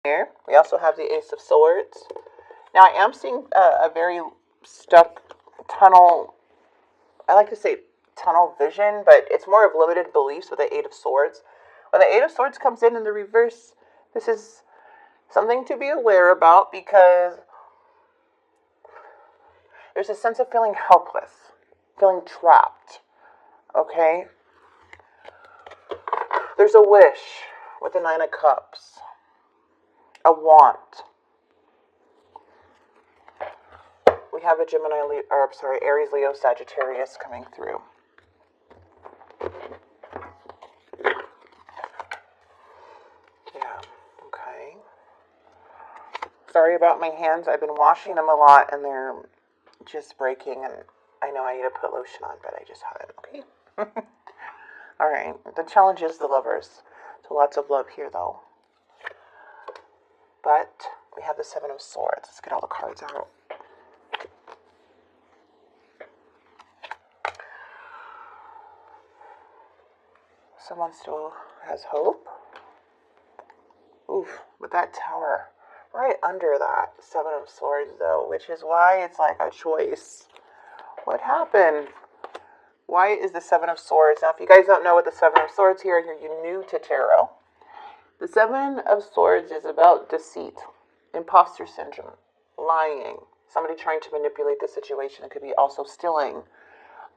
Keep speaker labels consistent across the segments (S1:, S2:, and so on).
S1: Here, we also have the Ace of Swords. Now, I am seeing a very stuck tunnel, I like to say tunnel vision, but it's more of limited beliefs with the Eight of Swords. When the Eight of Swords comes in the reverse, this is something to be aware about because there's a sense of feeling helpless, feeling trapped, okay? There's a wish with the Nine of Cups, a want. We have a Aries, Leo, Sagittarius coming through. Yeah, okay. Sorry about my hands. I've been washing them a lot and they're just breaking, and I know I need to put lotion on, but I just haven't, okay? Alright, the challenge is the lovers. So lots of love here, though. But we have the Seven of Swords. Let's get all the cards out. Someone still has hope. Oof, with that Tower right under that Seven of Swords, though, which is why it's like a choice. What happened? Why is the Seven of Swords? Now, if you guys don't know what the Seven of Swords here, you're new to tarot. The Seven of Swords is about deceit, imposter syndrome, lying, somebody trying to manipulate the situation. It could be also stealing,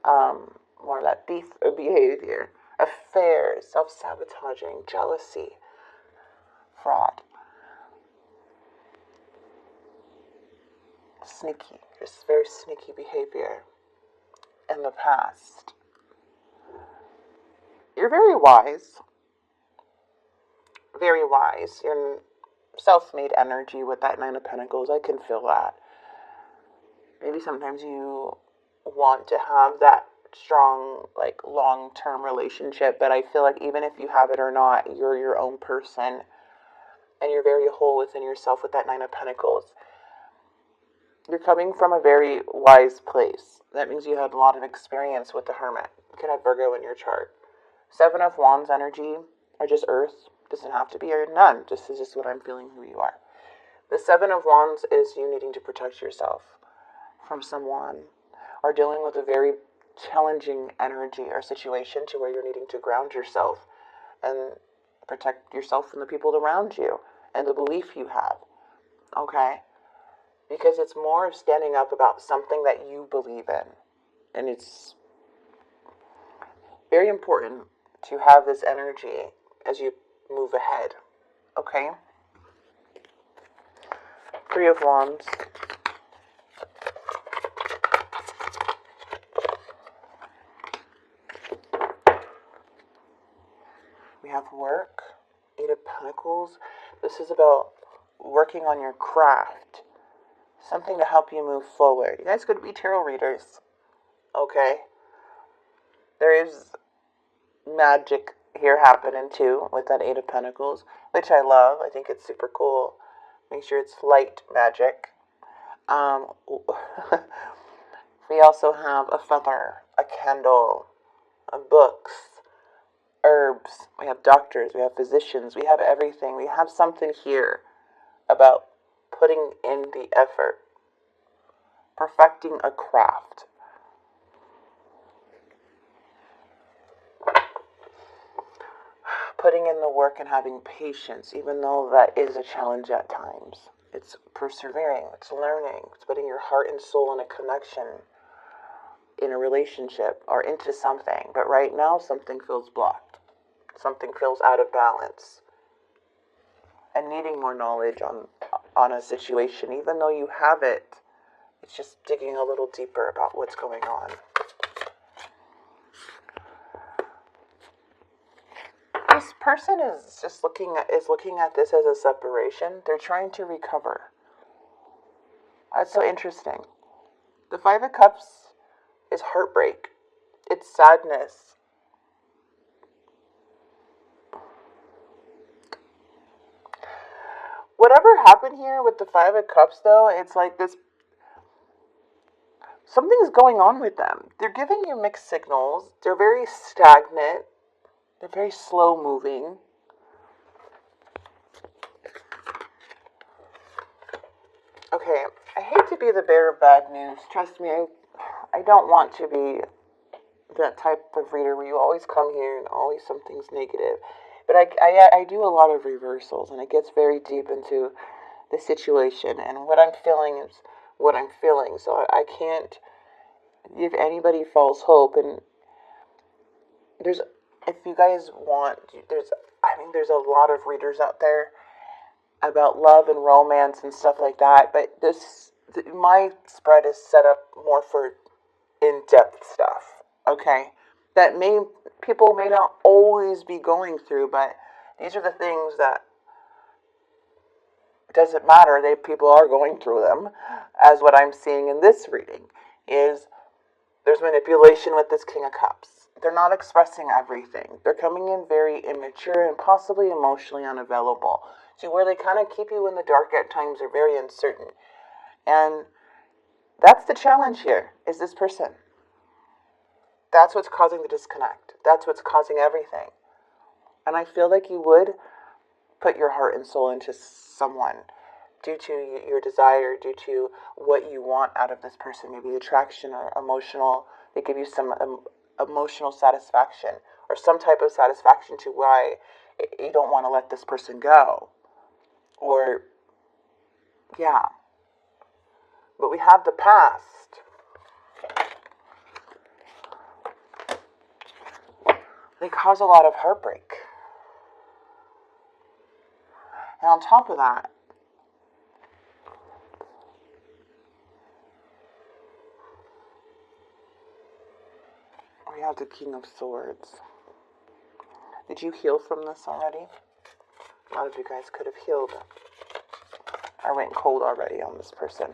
S1: more of that thief behavior, affairs, self-sabotaging, jealousy, fraud. Sneaky, just very sneaky behavior in the past. You're very wise. Very wise. You're self-made energy with that Nine of Pentacles. I can feel that. Maybe sometimes you want to have that strong, like, long-term relationship, but I feel like even if you have it or not, you're your own person, and you're very whole within yourself with that Nine of Pentacles. You're coming from a very wise place. That means you had a lot of experience with the Hermit. You could have Virgo in your chart. Seven of Wands energy, or just Earth, doesn't have to be, or none. This is just what I'm feeling who you are. The Seven of Wands is you needing to protect yourself from someone, or dealing with a very challenging energy or situation to where you're needing to ground yourself and protect yourself from the people around you and the belief you have. Okay? Because it's more of standing up about something that you believe in. And it's very important to have this energy as you move ahead. Okay? Three of Wands. We have work. Eight of Pentacles. This is about working on your craft. Something to help you move forward. You guys could be tarot readers. Okay? There is magic here happening too with that Eight of Pentacles, which I love. I think it's super cool. Make sure it's light magic. We also have a feather, a candle, books, herbs. We have doctors. We have physicians. We have everything. We have something here about putting in the effort, perfecting a craft. Putting in the work and having patience, even though that is a challenge at times. It's persevering, it's learning, it's putting your heart and soul in a connection, in a relationship, or into something. But right now, something feels blocked. Something feels out of balance. And needing more knowledge on a situation, even though you have it, it's just digging a little deeper about what's going on. This person is just looking at this as a separation. They're trying to recover. That's so interesting. The Five of Cups is heartbreak. It's sadness. Whatever happened here with the Five of Cups, though, it's like this. Something's going on with them. They're giving you mixed signals. They're very stagnant. They're very slow moving. Okay, I hate to be the bearer of bad news. Trust me, I don't want to be that type of reader where you always come here and always something's negative. But I do a lot of reversals, and it gets very deep into the situation, and what I'm feeling is what I'm feeling. So I can't give anybody false hope. And there's, if you guys want, there's a lot of readers out there about love and romance and stuff like that. But my spread is set up more for in-depth stuff. Okay, that people may not always be going through, but these are the things that doesn't matter. People are going through them, as what I'm seeing in this reading is there's manipulation with this King of Cups. They're not expressing everything. They're coming in very immature and possibly emotionally unavailable. See, where they kind of keep you in the dark at times are very uncertain. And that's the challenge here, is this person. That's what's causing the disconnect. That's what's causing everything. And I feel like you would put your heart and soul into someone due to your desire, due to what you want out of this person, maybe attraction or emotional. They give you some emotional satisfaction or some type of satisfaction to why you don't want to let this person go. Or, yeah. But we have the past. They cause a lot of heartbreak. And on top of that, we have the King of Swords. Did you heal from this already? A lot of you guys could have healed. I went cold already on this person.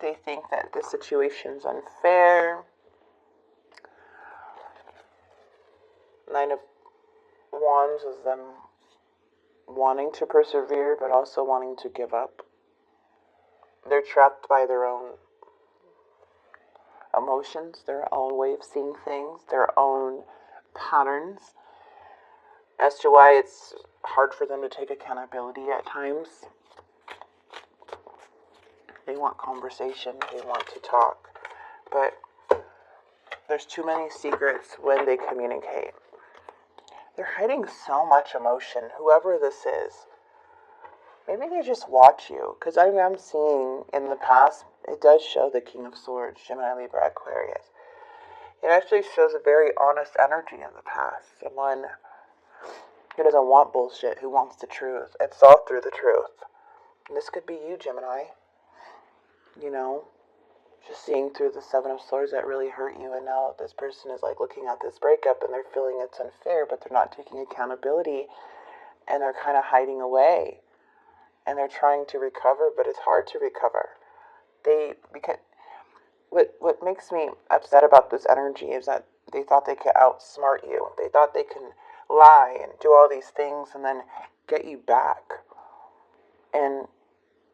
S1: They think that this situation's unfair. Nine of Wands is them wanting to persevere, but also wanting to give up. They're trapped by their own emotions, their own way of seeing things, their own patterns, as to why it's hard for them to take accountability at times. They want conversation, they want to talk, but there's too many secrets when they communicate. They're hiding so much emotion, whoever this is. Maybe they just watch you, because I am seeing in the past, it does show the King of Swords, Gemini, Libra, Aquarius. It actually shows a very honest energy in the past. Someone who doesn't want bullshit, who wants the truth, and saw through the truth. And this could be you, Gemini. You know, just seeing through the Seven of Swords that really hurt you, and now this person is like looking at this breakup and they're feeling it's unfair, but they're not taking accountability, and they're kind of hiding away, and they're trying to recover, but it's hard to recover. Because what makes me upset about this energy is that they thought they could outsmart you. They thought they can lie and do all these things and then get you back. And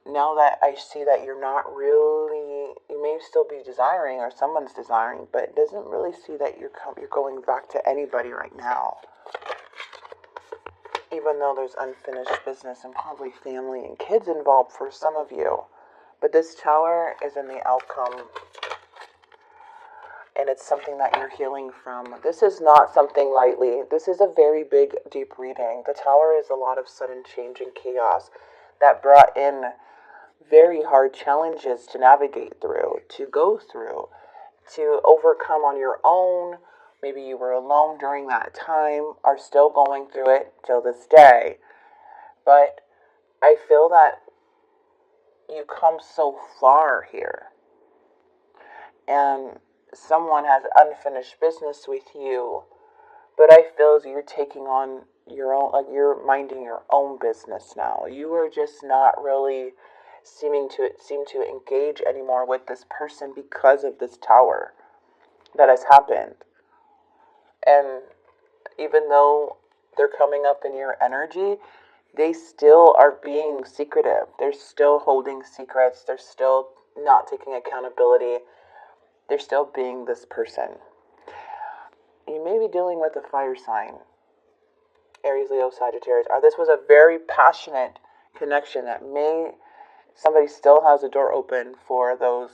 S1: now that I see that you're not really, you may still be desiring, or someone's desiring, but it doesn't really see that you're going back to anybody right now. Even though there's unfinished business and probably family and kids involved for some of you. But this Tower is in the outcome, and it's something that you're healing from. This is not something lightly. This is a very big, deep reading. The Tower is a lot of sudden change and chaos that brought in very hard challenges to navigate through, to go through, to overcome on your own. Maybe you were alone during that time, are still going through it till this day. But I feel that you come so far here. And someone has unfinished business with you. But I feel as you're taking on your own, like you're minding your own business now. You are just not really seem to engage anymore with this person because of this Tower that has happened. And even though they're coming up in your energy, they still are being secretive. They're still holding secrets. They're still not taking accountability. They're still being this person. You may be dealing with a fire sign. Aries, Leo, Sagittarius, this was a very passionate connection that somebody still has a door open for those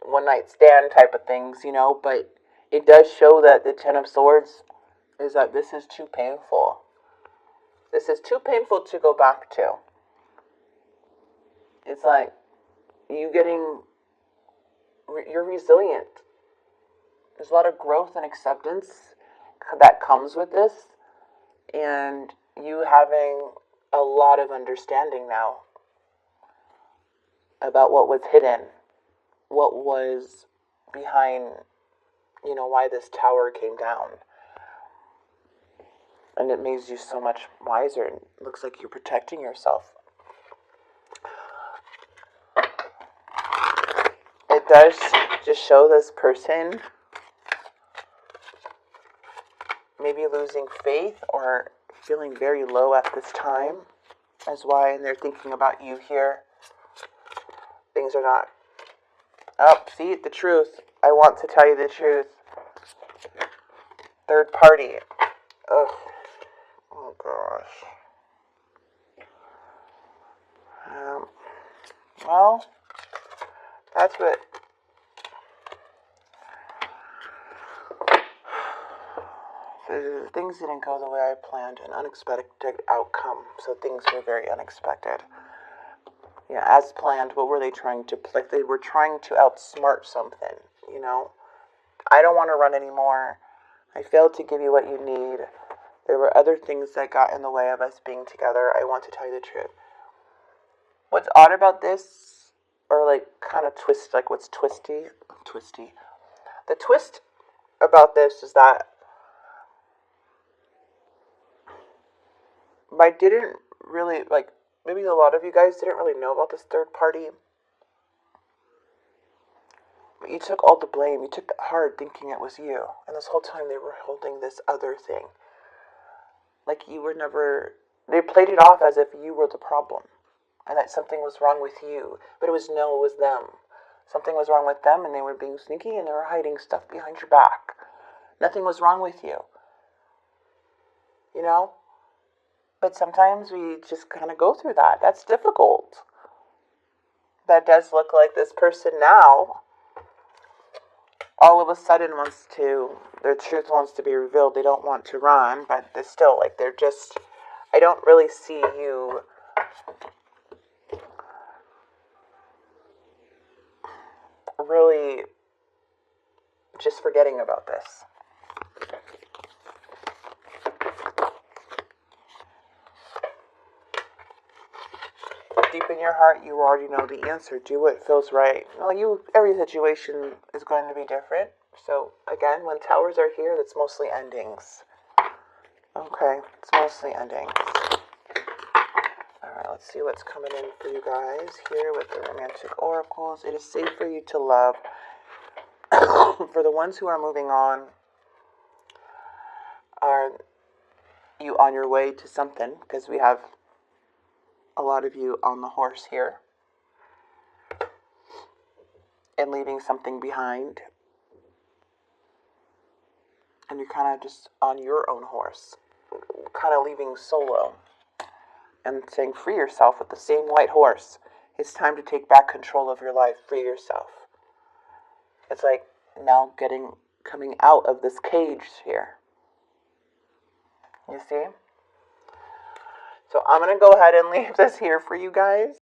S1: one night stand type of things, but it does show that the Ten of Swords is that this is too painful. This is too painful to go back to. It's like you're resilient. There's a lot of growth and acceptance that comes with this, and you having a lot of understanding now about what was hidden, what was behind, why this tower came down. And it makes you so much wiser. It looks like you're protecting yourself. It does just show this person maybe losing faith or feeling very low at this time. That's why, and they're thinking about you here. Things are not. Oh, see, the truth. I want to tell you the truth. Third party. Ugh. Oh, gosh. Well, that's what... Things didn't go the way I planned. An unexpected outcome. So things were very unexpected. Yeah, as planned, what were they trying to... Like, they were trying to outsmart something, I don't want to run anymore. I failed to give you what you need. There were other things that got in the way of us being together. I want to tell you the truth. What's odd about this, or like kind of twist, like what's twisty? The twist about this is that I didn't really, like, maybe a lot of you guys didn't really know about this third party. But you took all the blame. You took it hard thinking it was you. And this whole time they were holding this other thing. Like you were never... They played it off as if you were the problem. And that something was wrong with you. But it was them. Something was wrong with them and they were being sneaky and they were hiding stuff behind your back. Nothing was wrong with you. But sometimes we just kind of go through that. That's difficult. That does look like this person now all of a sudden their truth wants to be revealed. They don't want to run, but they're still like, I don't really see you really just forgetting about this. Deep in your heart, you already know the answer. Do what feels right. Well, every situation is going to be different. So, again, when towers are here, that's mostly endings. Okay, it's mostly endings. Alright, let's see what's coming in for you guys here with the romantic oracles. It is safe for you to love. For the ones who are moving on, are you on your way to something? Because we have a lot of you on the horse here and leaving something behind, and you're kind of just on your own horse, kind of leaving solo and saying free yourself with the same white horse. It's time to take back control of your life. Free yourself. It's like now coming out of this cage here. You see? So I'm going to go ahead and leave this here for you guys.